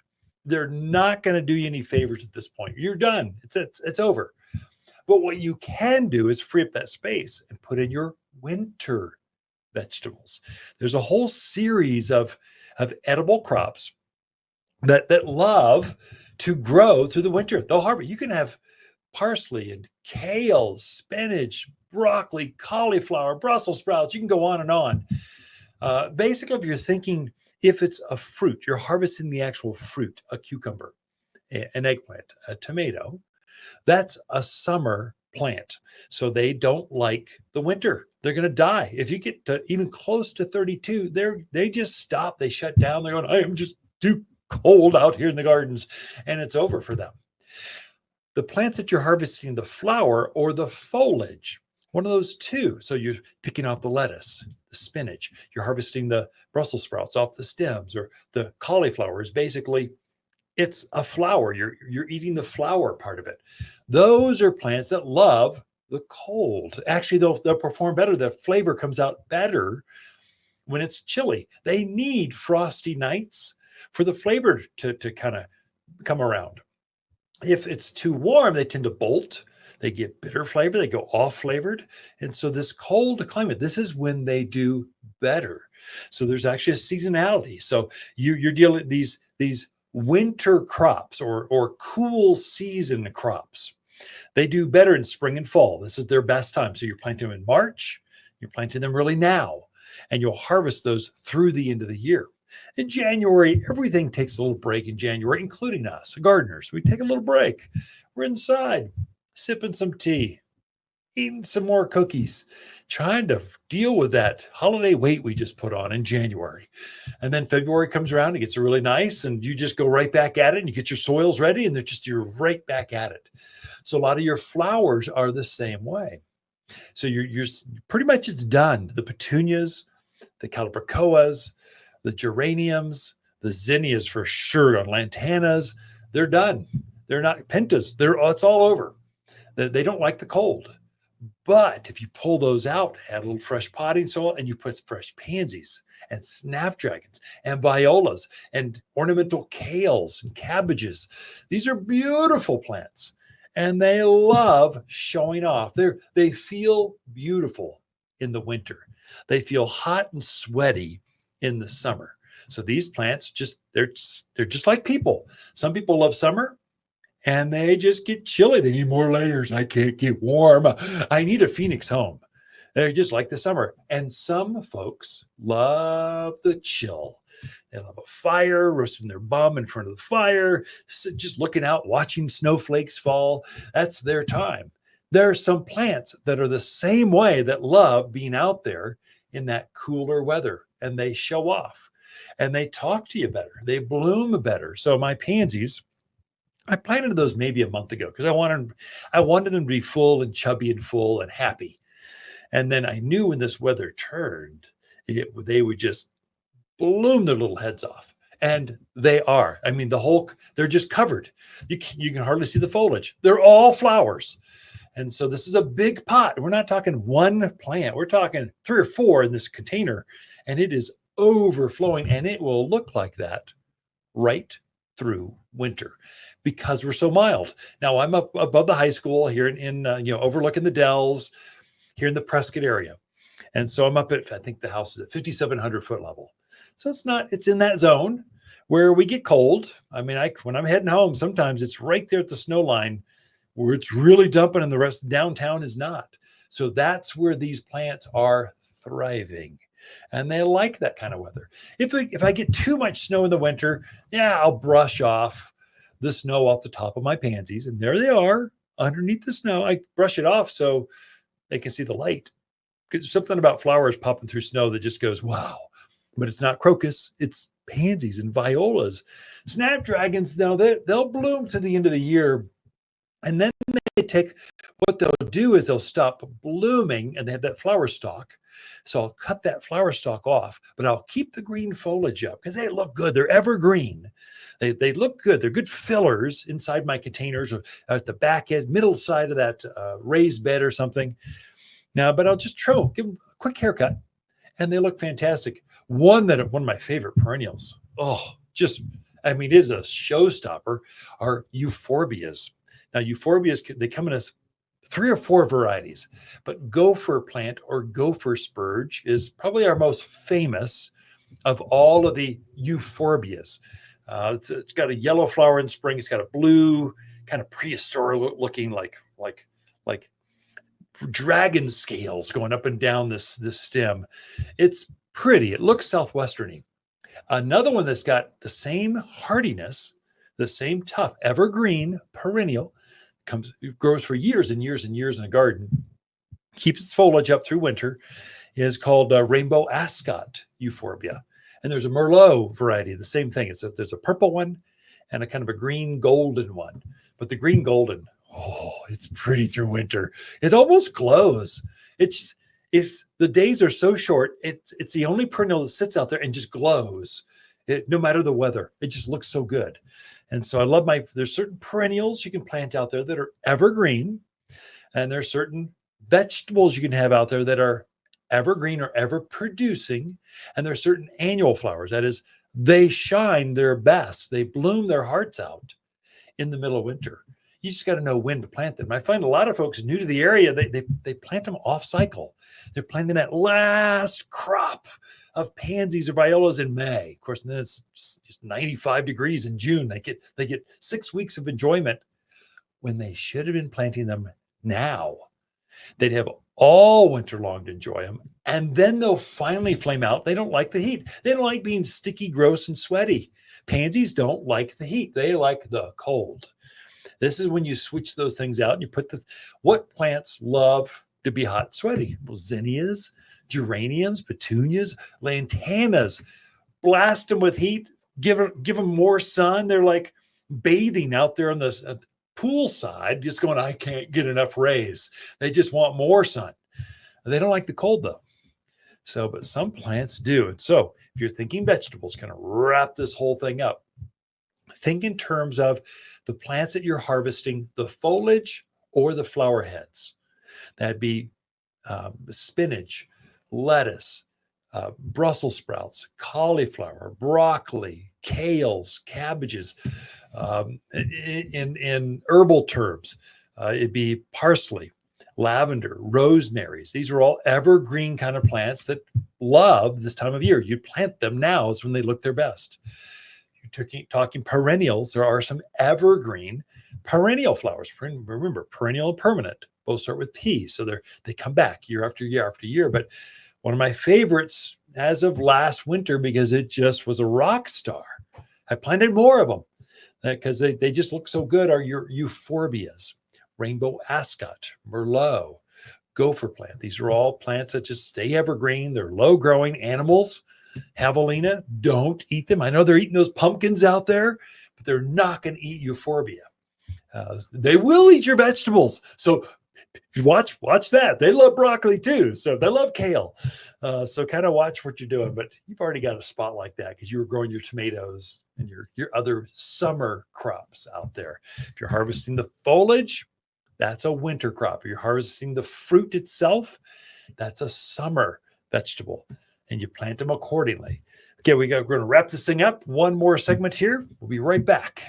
They're not going to do you any favors at this point. You're done. It's over. But what you can do is free up that space and put in your winter vegetables. There's a whole series of edible crops that love to grow through the winter. They'll harvest. You can have parsley and kale, spinach, broccoli, cauliflower, Brussels sprouts. You can go on and on. Basically, if you're thinking, if it's a fruit, you're harvesting the actual fruit, a cucumber, an eggplant, a tomato, that's a summer plant. So they don't like the winter. They're going to die. If you get to even close to 32, they just stop. They shut down. They're going, I am just too cold out here in the gardens. And it's over for them. The plants that you're harvesting, the flower or the foliage, one of those two. So you're picking off the lettuce, the spinach. You're harvesting the Brussels sprouts off the stems, or the cauliflower is basically, it's a flower. You're eating the flower part of it. Those are plants that love the cold. Actually, they'll perform better. The flavor comes out better when it's chilly. They need frosty nights for the flavor to kind of come around. If it's too warm, they tend to bolt. They get bitter flavor. They go off flavored. And so this cold climate, this is when they do better. So there's actually a seasonality. So you're dealing with these winter crops or cool season crops. They do better in spring and fall. This is their best time. So you're planting them in March. You're planting them really now. And you'll harvest those through the end of the year. In January, everything takes a little break in January, including us, gardeners. We take a little break. We're inside, sipping some tea, eating some more cookies, trying to deal with that holiday weight we just put on in January. And then February comes around, it gets really nice, and you just go right back at it, and you get your soils ready, and you're right back at it. So a lot of your flowers are the same way. So you're pretty much, it's done. The petunias, the calibrachoas, the geraniums, the zinnias for sure, on lantanas, they're done. They're not pentas. It's all over. They don't like the cold. But if you pull those out, add a little fresh potting soil, and you put fresh pansies and snapdragons and violas and ornamental kales and cabbages, these are beautiful plants, and they love showing off. They feel beautiful in the winter. They feel hot and sweaty in the summer. So these plants they're just like people. Some people love summer and they just get chilly. They need more layers. I can't get warm. I need a Phoenix home. They're just like the summer. And some folks love the chill. They love a fire, roasting their bum in front of the fire, just looking out, watching snowflakes fall. That's their time. There are some plants that are the same way, that love being out there in that cooler weather, and they show off and they talk to you better. They bloom better. So my pansies, I planted those maybe a month ago because I wanted them to be full and chubby and full and happy. And then I knew when this weather turned, they would just bloom their little heads off. And they are. I mean, they're just covered. You can hardly see the foliage. They're all flowers. And so this is a big pot. We're not talking one plant. We're talking 3 or 4 in this container. And it is overflowing. And it will look like that right through winter because we're so mild. Now I'm up above the high school here in overlooking the Dells here in the Prescott area. And so I'm up at, I think the house is at 5,700 foot level. So it's in that zone where we get cold. I mean, when I'm heading home, sometimes it's right there at the snow line where it's really dumping and the rest downtown is not. So that's where these plants are thriving. And they like that kind of weather. If I get too much snow in the winter, I'll brush off the snow off the top of my pansies. And there they are underneath the snow. I brush it off so they can see the light. There's something about flowers popping through snow that just goes, wow. But it's not crocus, it's pansies and violas. Snapdragons, now they'll bloom to the end of the year. And then what they'll do is they'll stop blooming and they have that flower stalk. So I'll cut that flower stalk off, but I'll keep the green foliage up because they look good. They're evergreen. They look good. They're good fillers inside my containers or at the back end, middle side of that raised bed or something. Now, but I'll just give them a quick haircut and they look fantastic. One of my favorite perennials, it is a showstopper, are euphorbias. Now, euphorbias, they come in 3 or 4 varieties, but gopher plant or gopher spurge is probably our most famous of all of the euphorbias. It's got a yellow flower in spring. It's got a blue, kind of prehistoric looking like dragon scales going up and down this stem. It's pretty. It looks southwesterny. Another one that's got the same hardiness, the same tough, evergreen, perennial, grows for years and years and years in a garden, keeps its foliage up through winter, is called rainbow ascot euphorbia. And there's a Merlot variety, the same thing. There's a purple one and a kind of a green golden one. But the green golden, it's pretty through winter. It almost glows. The days are so short. It's the only perennial that sits out there and just glows. No matter the weather, it just looks so good. And so I love there's certain perennials you can plant out there that are evergreen. And there's certain vegetables you can have out there that are evergreen or ever producing. And there's certain annual flowers. That is, they shine their best. They bloom their hearts out in the middle of winter. You just got to know when to plant them. I find a lot of folks new to the area, they plant them off cycle. They're planting that last crop of pansies or violas in May. Of course, and then it's just 95 degrees in June. They get 6 weeks of enjoyment when they should have been planting them now. They'd have all winter long to enjoy them. And then they'll finally flame out. They don't like the heat. They don't like being sticky, gross, and sweaty. Pansies don't like the heat. They like the cold. This is when you switch those things out and you put what plants love to be hot and sweaty? Well, zinnias, geraniums, petunias, lantanas, blast them with heat, give them more sun. They're like bathing out there on the pool side, just going, I can't get enough rays. They just want more sun. They don't like the cold though. So, but some plants do. And so if you're thinking vegetables, kind of wrap this whole thing up. Think in terms of the plants that you're harvesting, the foliage or the flower heads. That'd be spinach, lettuce, Brussels sprouts, cauliflower, broccoli, kales, cabbages. In herbal terms, it'd be parsley, lavender, rosemaries. These are all evergreen kind of plants that love this time of year. You plant them now is when they look their best. You're talking perennials. There are some evergreen perennial flowers. Remember, perennial and permanent both start with P. So they come back year after year after year. But one of my favorites as of last winter, because it just was a rock star. I planted more of them because they just look so good, are your euphorbias, rainbow ascot, Merlot, gopher plant. These are all plants that just stay evergreen. They're low growing animals. Javelina, don't eat them. I know they're eating those pumpkins out there, but they're not going to eat euphorbia. They will eat your vegetables. So watch that. They love broccoli too. So they love kale. So kind of watch what you're doing. But you've already got a spot like that because you were growing your tomatoes and your other summer crops out there. If you're harvesting the foliage, that's a winter crop. If you're harvesting the fruit itself, that's a summer vegetable. And you plant them accordingly. Okay, we're going to wrap this thing up. One more segment here. We'll be right back.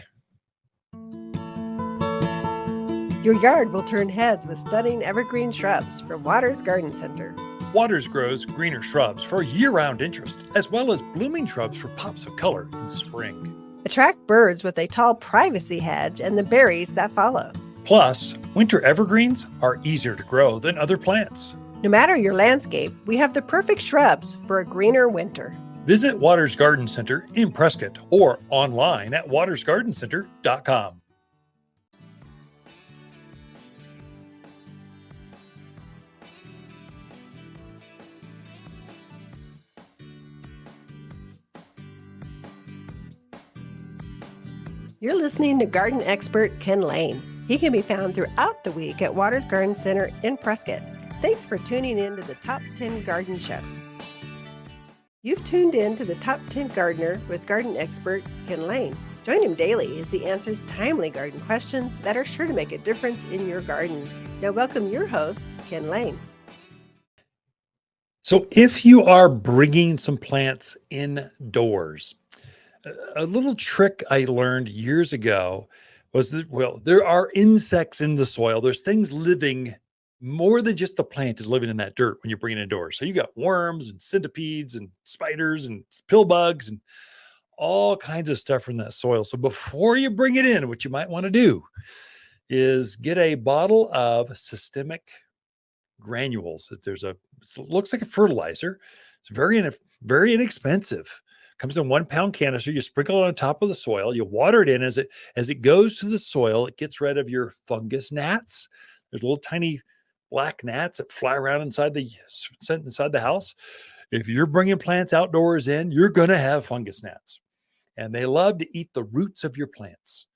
Your yard will turn heads with stunning evergreen shrubs from Waters Garden Center. Waters grows greener shrubs for year-round interest, as well as blooming shrubs for pops of color in spring. Attract birds with a tall privacy hedge and the berries that follow. Plus, winter evergreens are easier to grow than other plants. No matter your landscape, we have the perfect shrubs for a greener winter. Visit Waters Garden Center in Prescott or online at watersgardencenter.com. You're listening to garden expert Ken Lain. He can be found throughout the week at Waters Garden Center in Prescott. Thanks for tuning in to the Top 10 Garden Show. You've tuned in to the Top 10 Gardener with garden expert Ken Lain. Join him daily as he answers timely garden questions that are sure to make a difference in your gardens. Now welcome your host, Ken Lain. So if you are bringing some plants indoors, a little trick I learned years ago was that, well, there are insects in the soil. There's things living more than just the plant is living in that dirt when you're bringing it indoors. So you got worms and centipedes and spiders and pill bugs and all kinds of stuff from that soil. So before you bring it in, what you might want to do is get a bottle of systemic granules. It looks like a fertilizer. It's very inexpensive. Comes in 1 pound canister. You sprinkle it on top of the soil. You water it in as it goes to the soil. It gets rid of your fungus gnats. There's little tiny black gnats that fly around inside the house. If you're bringing plants outdoors in, you're going to have fungus gnats, and they love to eat the roots of your plants.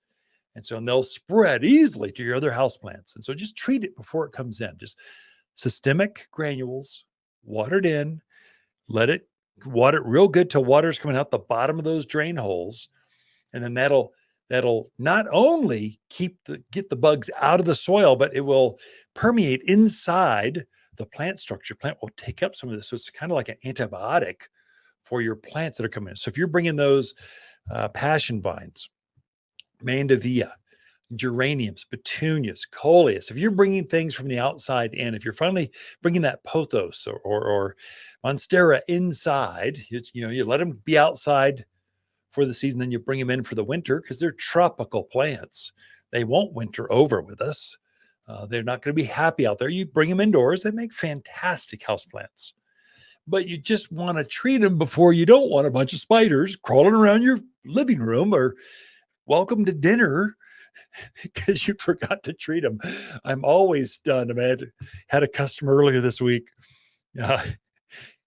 And they'll spread easily to your other house plants. And so just treat it before it comes in. Just systemic granules, watered in, let it water it real good till water's coming out the bottom of those drain holes. And then that'll not only get the bugs out of the soil, but it will permeate inside the plant structure. Plant will take up some of this. So it's kind of like an antibiotic for your plants that are coming in. So if you're bringing those passion vines, mandevilla, geraniums, petunias, coleus, if you're bringing things from the outside in, if you're finally bringing that pothos or monstera inside, you let them be outside for the season, then you bring them in for the winter because they're tropical plants. They won't winter over with us. They're not going to be happy out there. You bring them indoors, they make fantastic houseplants. But you just want to treat them before you don't want a bunch of spiders crawling around your living room or welcome to dinner because you forgot to treat them. I'm always stunned. I had a customer earlier this week,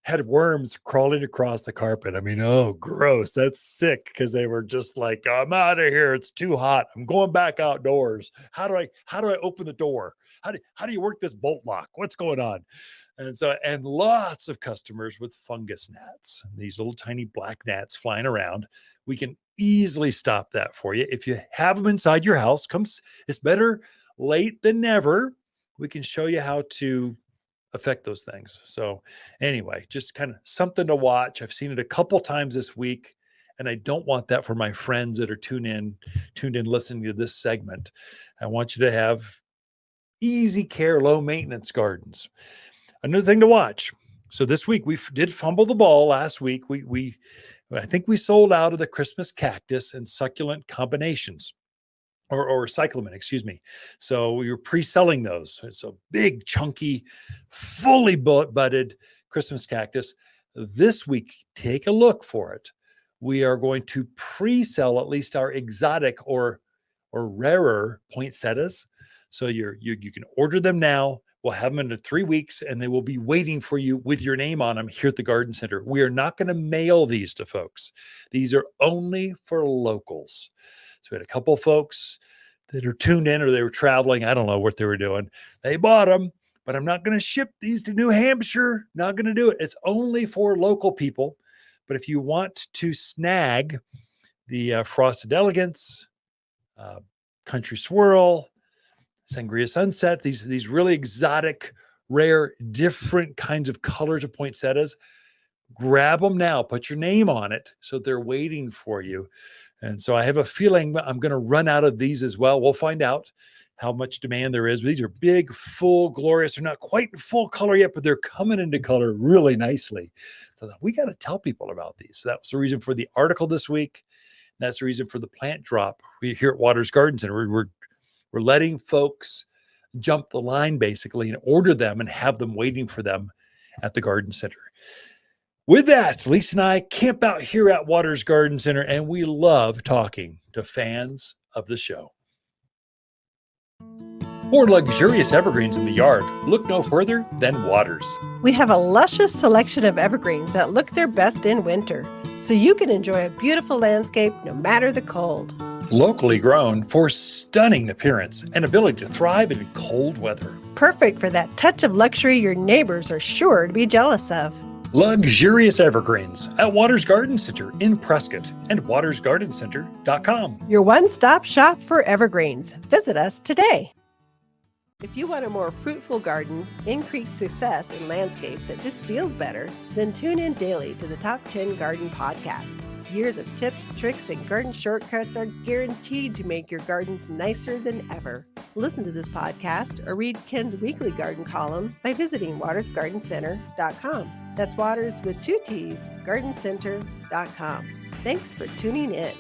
had worms crawling across the carpet. Oh, gross. That's sick because they were just like, I'm out of here. It's too hot. I'm going back outdoors. How do I open the door? How do you work this bolt lock? What's going on? And lots of customers with fungus gnats, these little tiny black gnats flying around. We can easily stop that for you. If you have them inside your house, it's better late than never. We can show you how to affect those things. So anyway, just kind of something to watch. I've seen it a couple times this week, and I don't want that for my friends that are tuned in listening to this segment. I want you to have easy care, low maintenance gardens. Another thing to watch. So this week we did fumble the ball. Last week I think we sold out of the Christmas cactus and succulent combinations, or cyclamen, excuse me. So we were pre-selling those. It's a big, chunky, fully budded Christmas cactus. This week, take a look for it. We are going to pre-sell at least our exotic or rarer poinsettias. So you can order them now. We'll have them in 3 weeks, and they will be waiting for you with your name on them here at the garden center. We are not going to mail these to folks. These are only for locals. So we had a couple folks that are tuned in or they were traveling. I don't know what they were doing. They bought them, but I'm not going to ship these to New Hampshire. Not going to do it. It's only for local people. But if you want to snag the Frosted Elegance, Country Swirl, Sangria Sunset, these really exotic, rare, different kinds of colors of poinsettias, grab them now. Put your name on it so they're waiting for you. And so I have a feeling I'm going to run out of these as well. We'll find out how much demand there is. But these are big, full, glorious. They're not quite in full color yet, but they're coming into color really nicely. So we got to tell people about these. So that was the reason for the article this week. That's the reason for the plant drop. We here at Waters Garden Center, we're letting folks jump the line basically and order them and have them waiting for them at the garden center. With that, Lisa and I camp out here at Waters Garden Center, and we love talking to fans of the show. For luxurious evergreens in the yard, look no further than Waters. We have a luscious selection of evergreens that look their best in winter, so you can enjoy a beautiful landscape no matter the cold. Locally grown for stunning appearance and ability to thrive in cold weather. Perfect for that touch of luxury your neighbors are sure to be jealous of. Luxurious evergreens at Waters Garden Center in Prescott and watersgardencenter.com. Your one-stop shop for evergreens. Visit us today. If you want a more fruitful garden, increased success in landscape that just feels better, then tune in daily to the Top 10 Garden Podcast. Years of tips, tricks, and garden shortcuts are guaranteed to make your gardens nicer than ever. Listen to this podcast or read Ken's weekly garden column by visiting watersgardencenter.com. That's Waters with 2 T's, gardencenter.com. Thanks for tuning in.